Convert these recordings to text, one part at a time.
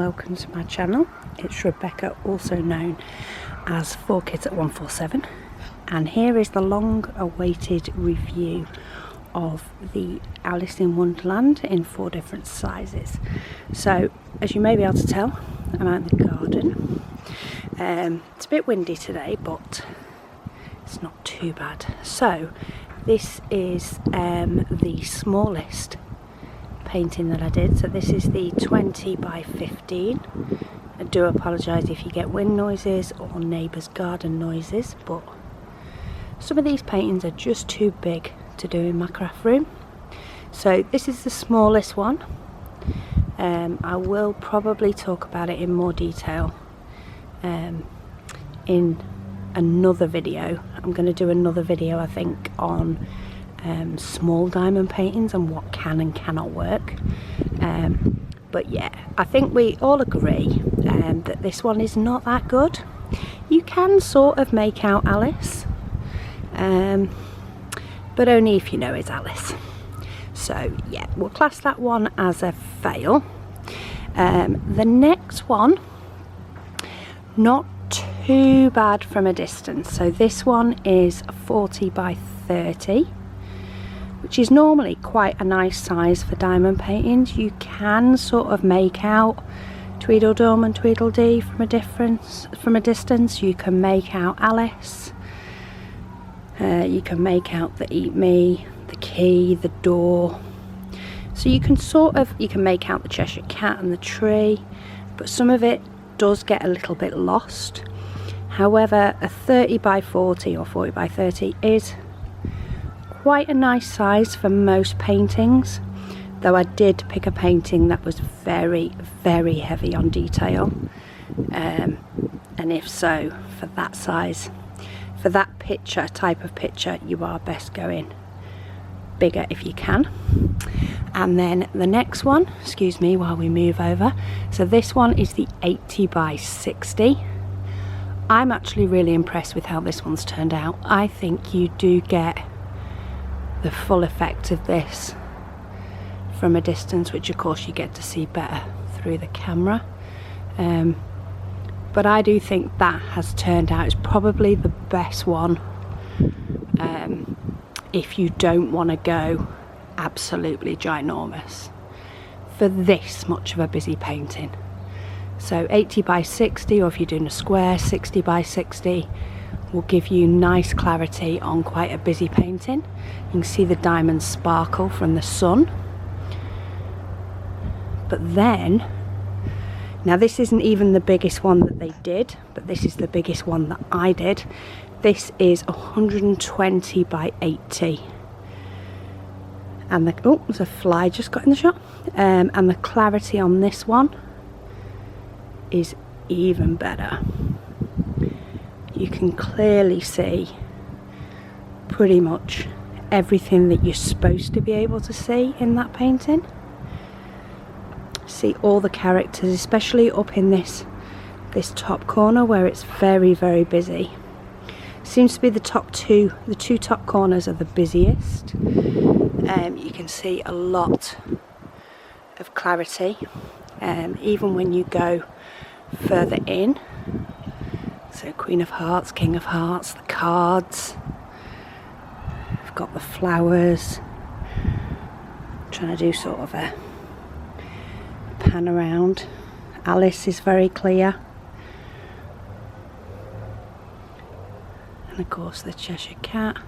welcome to my channel. It's Rebecca, also known as 4Kids at 147, and here is the long awaited review of the Alice in Wonderland in 4 different sizes. So as you may be able to tell, I'm out in the garden. It's a bit windy today, but it's not too bad. So this is the smallest painting that I did. So this is the 20 by 15. I do apologise if you get wind noises or neighbours' garden noises, but some of these paintings are just too big to do in my craft room. So this is the smallest one. I will probably talk about it in more detail in another video. I'm going to do another video, I think, on small diamond paintings and what can and cannot work. But yeah, I think we all agree that this one is not that good. You can sort of make out Alice, but only if you know it's Alice. So yeah, we'll class that one as a fail. The next one, not too bad from a distance. So this one is 40 by 30, which is normally quite a nice size for diamond paintings. You can sort of make out Tweedledum and Tweedledee from a distance. You can make out Alice. You can make out the Eat Me, the key, the door. So you can make out the Cheshire Cat and the tree, but some of it does get a little bit lost. However, a 30 by 40 or 40 by 30 is quite a nice size for most paintings, though I did pick a painting that was very, very heavy on detail, and if so, for that size, for that type of picture, you are best going bigger if you can. And then the next one, excuse me while we move over, so this one is the 80 by 60. I'm actually really impressed with how this one's turned out. I think you do get the full effect of this from a distance, which of course you get to see better through the camera. But I do think that has turned out as probably the best one if you don't want to go absolutely ginormous for this much of a busy painting. So 80 by 60, or if you're doing a square, 60 by 60 will give you nice clarity on quite a busy painting. You can see the diamonds sparkle from the sun. But then, now this isn't even the biggest one that they did, but this is the biggest one that I did. This is 120 by 80. And oh, there's a fly just got in the shot. And the clarity on this one is even better. You can clearly see pretty much everything that you're supposed to be able to see in that painting. See all the characters, especially up in this top corner where it's very, very busy. Seems to be the two top corners are the busiest. You can see a lot of clarity, even when you go further in. So Queen of Hearts, King of Hearts, the cards. We've got the flowers. I'm trying to do sort of a pan around. Alice is very clear. And of course the Cheshire Cat.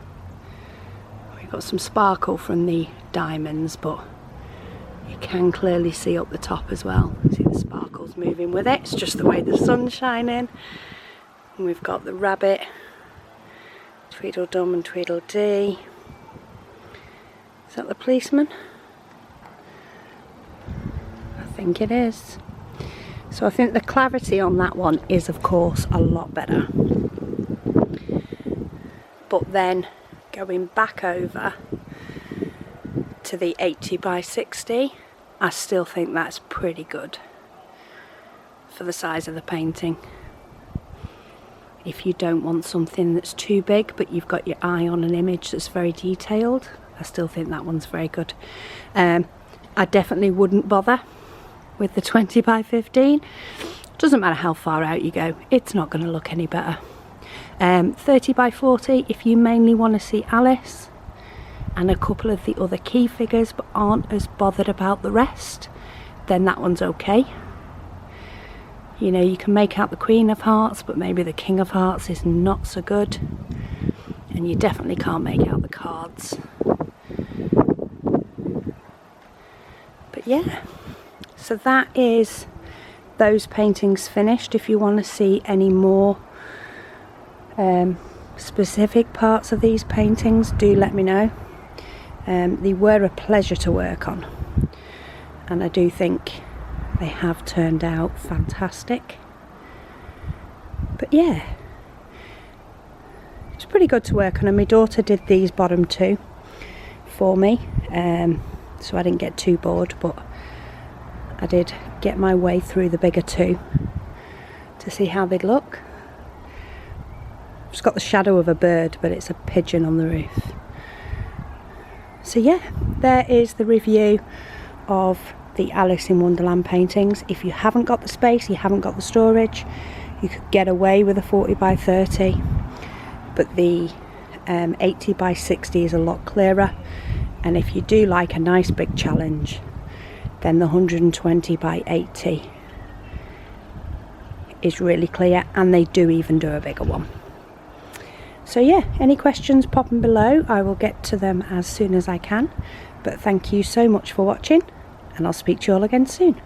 We've got some sparkle from the diamonds, but you can clearly see up the top as well. See the sparkles moving with it. It's just the way the sun's shining. And we've got the rabbit, Tweedledum and Tweedledee. Is that the policeman? I think it is. So I think the clarity on that one is of course a lot better. But then going back over to the 80 by 60, I still think that's pretty good for the size of the painting. If you don't want something that's too big but you've got your eye on an image that's very detailed, I still think that one's very good. I definitely wouldn't bother with the 20 by 15. Doesn't matter how far out you go, it's not going to look any better. 30 by 40 if you mainly want to see Alice and a couple of the other key figures but aren't as bothered about the rest, then that one's okay. You know, you can make out the Queen of Hearts, but maybe the King of Hearts is not so good, and you definitely can't make out the cards. But yeah, so that is those paintings finished. If you want to see any more specific parts of these paintings, do let me know. They were a pleasure to work on, and I do think they have turned out fantastic. But yeah, it's pretty good to work on, and my daughter did these bottom two for me, so I didn't get too bored, but I did get my way through the bigger two to see how they'd look. It's got the shadow of a bird, but it's a pigeon on the roof. So yeah, there is the review of the Alice in Wonderland paintings. If you haven't got the space, you haven't got the storage, you could get away with a 40 by 30, but the 80 by 60 is a lot clearer, and if you do like a nice big challenge, then the 120 by 80 is really clear, and they do even do a bigger one. So yeah, any questions, pop them below. I will get to them as soon as I can, but thank you so much for watching, and I'll speak to you all again soon.